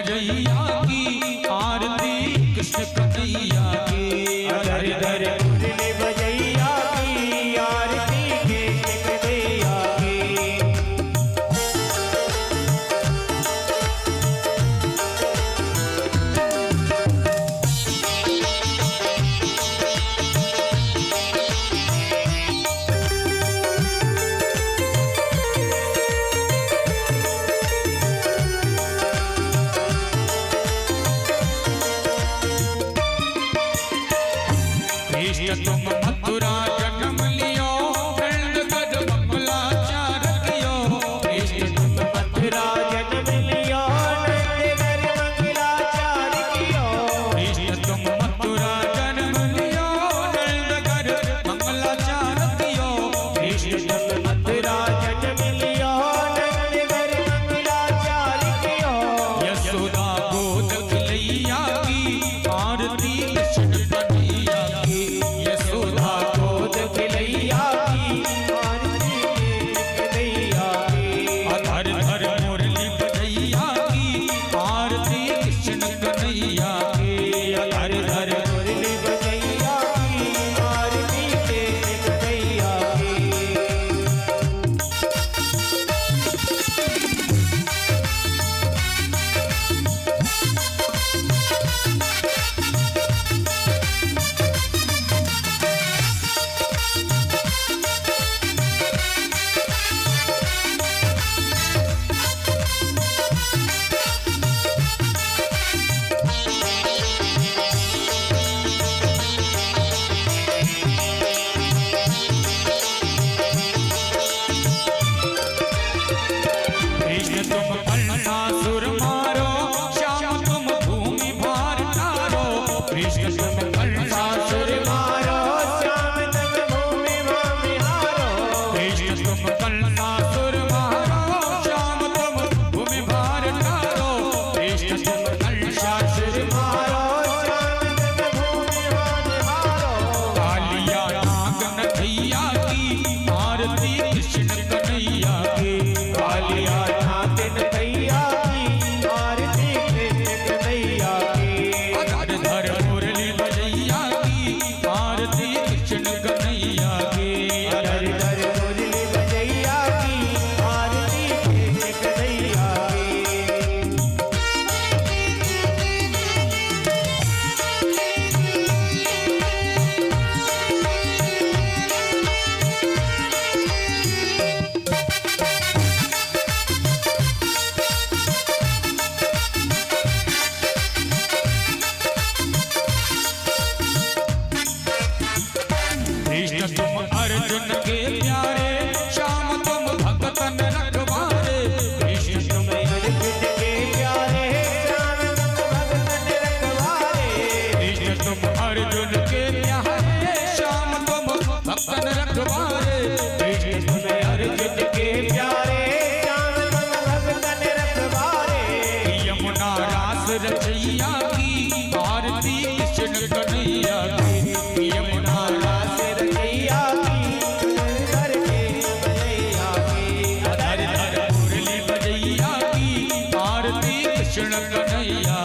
बजैया की आरती कृष्ण कन्हैया की। धर धर मुरली बजैया की आरती कृष्ण कन्हैया की। तुम मथुरा जन्म लियो नंद गज मंगलाचार कियो। तुम मथुरा जन्म लियो नंद गज मंगलाचार कियो। तुम मथुरा जन्म लियो नंद गज मंगलाचार कियो। तुम मथुरा जन्म लियो नंद गज मंगलाचार कियो। यशोदा गोद खिलैया की आरती कृष्ण कन्हैया की। यशोदा गोद खिलैया की आरती कन्हैया की। धर धर मुरली बजैया की आरती कृष्ण कन्हैया की। धर धर मुरली बजैया की आरती कृष्ण कन्हैया की। तुम कंसासुर मारो श्याम तुम भूमि भार तारो। कृष्ण तुम कंसासुर मारो श्याम तुम भूमि भार हारो। कृष्ण तुम कंसासुर मारो श्याम तुम भूमि भार तारो। कृष्ण तुम कंसासुर मारो श्याम तुम भूमि भार हारो। कालिया नाग नथैया की आरती कृष्ण कन्हैया की। कालिया नाग नथैया की आरती कृष्ण कन्हैया की। धर धर मुरली बजैया की आरती कृष्ण कन्हैया की। धर धर मुरली बजैया की आरती कृष्ण कन्हैया की। कृष्ण तुम अर्जुन के प्यारे श्याम तुम भक्तन रखवारे। कृष्ण तुम अर्जुन के प्यारे श्याम तुम भक्तन रखवारे। कृष्ण तुम अर्जुन के प्यारे श्याम तुम भक्तन रखवारे। कृष्ण तुम अर्जुन के प्यारे श्याम तुम भक्तन रखवारे। यमुना रास रचैया की आरती कृष्ण कन्हैया की। यमुना रास रचैया की धर के बजैया की। धर धर मुरली बजैया की आरती कृष्ण कन्हैया